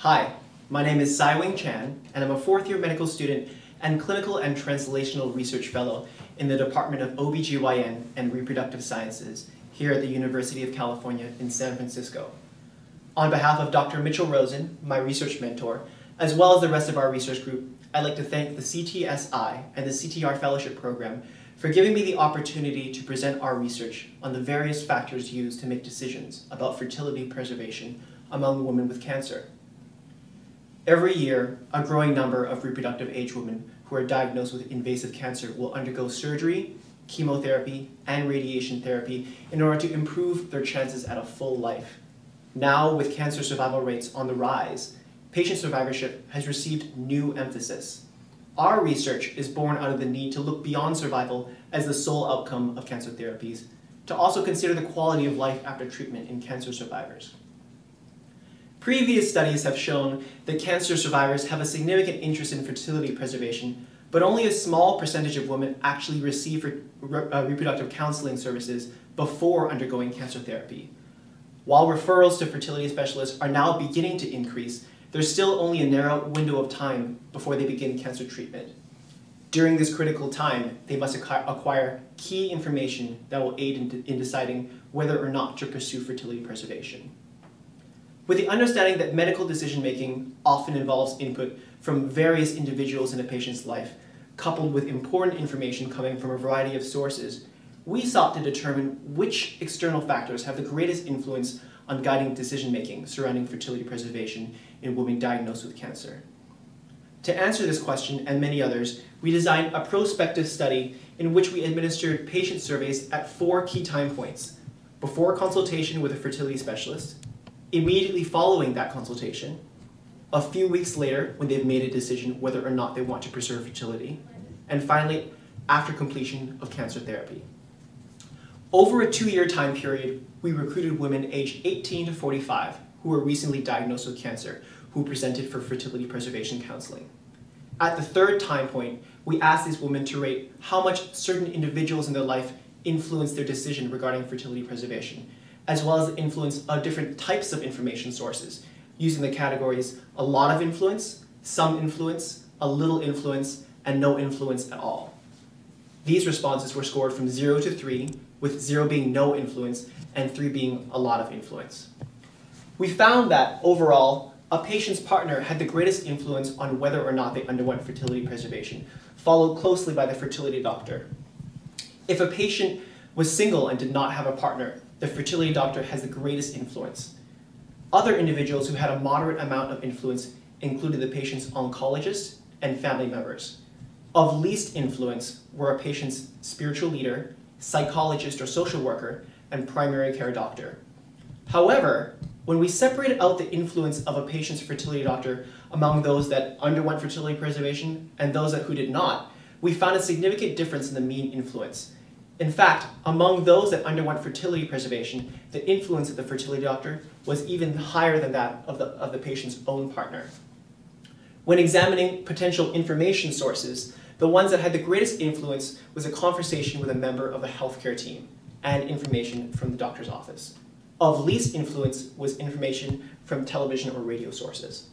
Hi, my name is Sai-Wing Chan, and I'm a fourth-year medical student and clinical and translational research fellow in the Department of OBGYN and Reproductive Sciences here at the University of California in San Francisco. On behalf of Dr. Mitchell Rosen, my research mentor, as well as the rest of our research group, I'd like to thank the CTSI and the CTR Fellowship Program for giving me the opportunity to present our research on the various factors used to make decisions about fertility preservation among women with cancer. Every year, a growing number of reproductive age women who are diagnosed with invasive cancer will undergo surgery, chemotherapy, and radiation therapy in order to improve their chances at a full life. Now, with cancer survival rates on the rise, patient survivorship has received new emphasis. Our research is born out of the need to look beyond survival as the sole outcome of cancer therapies, to also consider the quality of life after treatment in cancer survivors. Previous studies have shown that cancer survivors have a significant interest in fertility preservation, but only a small percentage of women actually receive reproductive counseling services before undergoing cancer therapy. While referrals to fertility specialists are now beginning to increase, there's still only a narrow window of time before they begin cancer treatment. During this critical time, they must acquire key information that will aid in deciding whether or not to pursue fertility preservation. With the understanding that medical decision-making often involves input from various individuals in a patient's life, coupled with important information coming from a variety of sources, we sought to determine which external factors have the greatest influence on guiding decision-making surrounding fertility preservation in women diagnosed with cancer. To answer this question and many others, we designed a prospective study in which we administered patient surveys at 4 key time points: before consultation with a fertility specialist, immediately following that consultation, a few weeks later when they've made a decision whether or not they want to preserve fertility, and finally, after completion of cancer therapy. Over a 2-year time period, we recruited women aged 18 to 45 who were recently diagnosed with cancer, who presented for fertility preservation counseling. At the 3rd time point, we asked these women to rate how much certain individuals in their life influenced their decision regarding fertility preservation, as well as the influence of different types of information sources, using the categories a lot of influence, some influence, a little influence, and no influence at all. These responses were scored from 0 to 3, with 0 being no influence and 3 being a lot of influence. We found that, overall, a patient's partner had the greatest influence on whether or not they underwent fertility preservation, followed closely by the fertility doctor. If a patient was single and did not have a partner, the fertility doctor has the greatest influence. Other individuals who had a moderate amount of influence included the patient's oncologist and family members. Of least influence were a patient's spiritual leader, psychologist or social worker, and primary care doctor. However, when we separated out the influence of a patient's fertility doctor among those that underwent fertility preservation and those who did not, we found a significant difference in the mean influence. In fact, among those that underwent fertility preservation, the influence of the fertility doctor was even higher than that of the patient's own partner. When examining potential information sources, the ones that had the greatest influence was a conversation with a member of the healthcare team and information from the doctor's office. Of least influence was information from television or radio sources.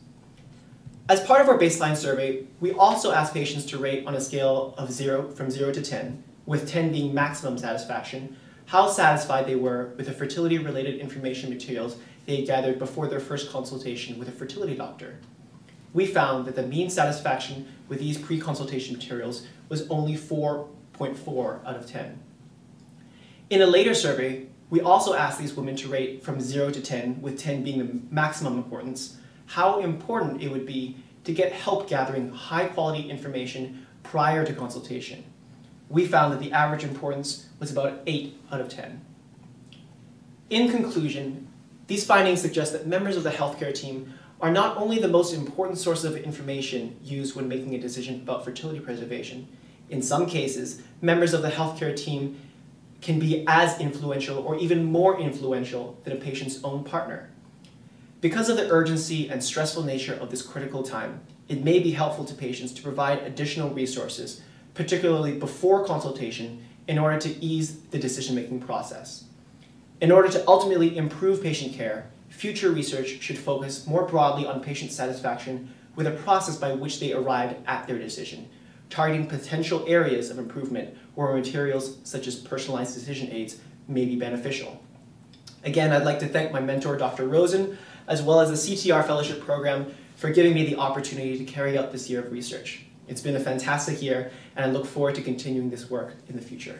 As part of our baseline survey, we also asked patients to rate on a scale of from 0 to 10, with 10 being maximum satisfaction, how satisfied they were with the fertility-related information materials they had gathered before their first consultation with a fertility doctor. We found that the mean satisfaction with these pre-consultation materials was only 4.4 out of 10. In a later survey, we also asked these women to rate from 0 to 10, with 10 being the maximum importance, how important it would be to get help gathering high-quality information prior to consultation. We found that the average importance was about 8 out of 10. In conclusion, these findings suggest that members of the healthcare team are not only the most important source of information used when making a decision about fertility preservation. In some cases, members of the healthcare team can be as influential or even more influential than a patient's own partner. Because of the urgency and stressful nature of this critical time, it may be helpful to patients to provide additional resources, particularly before consultation, in order to ease the decision-making process. In order to ultimately improve patient care, future research should focus more broadly on patient satisfaction with a process by which they arrived at their decision, targeting potential areas of improvement where materials such as personalized decision aids may be beneficial. Again, I'd like to thank my mentor, Dr. Rosen, as well as the CTR Fellowship Program for giving me the opportunity to carry out this year of research. It's been a fantastic year, and I look forward to continuing this work in the future.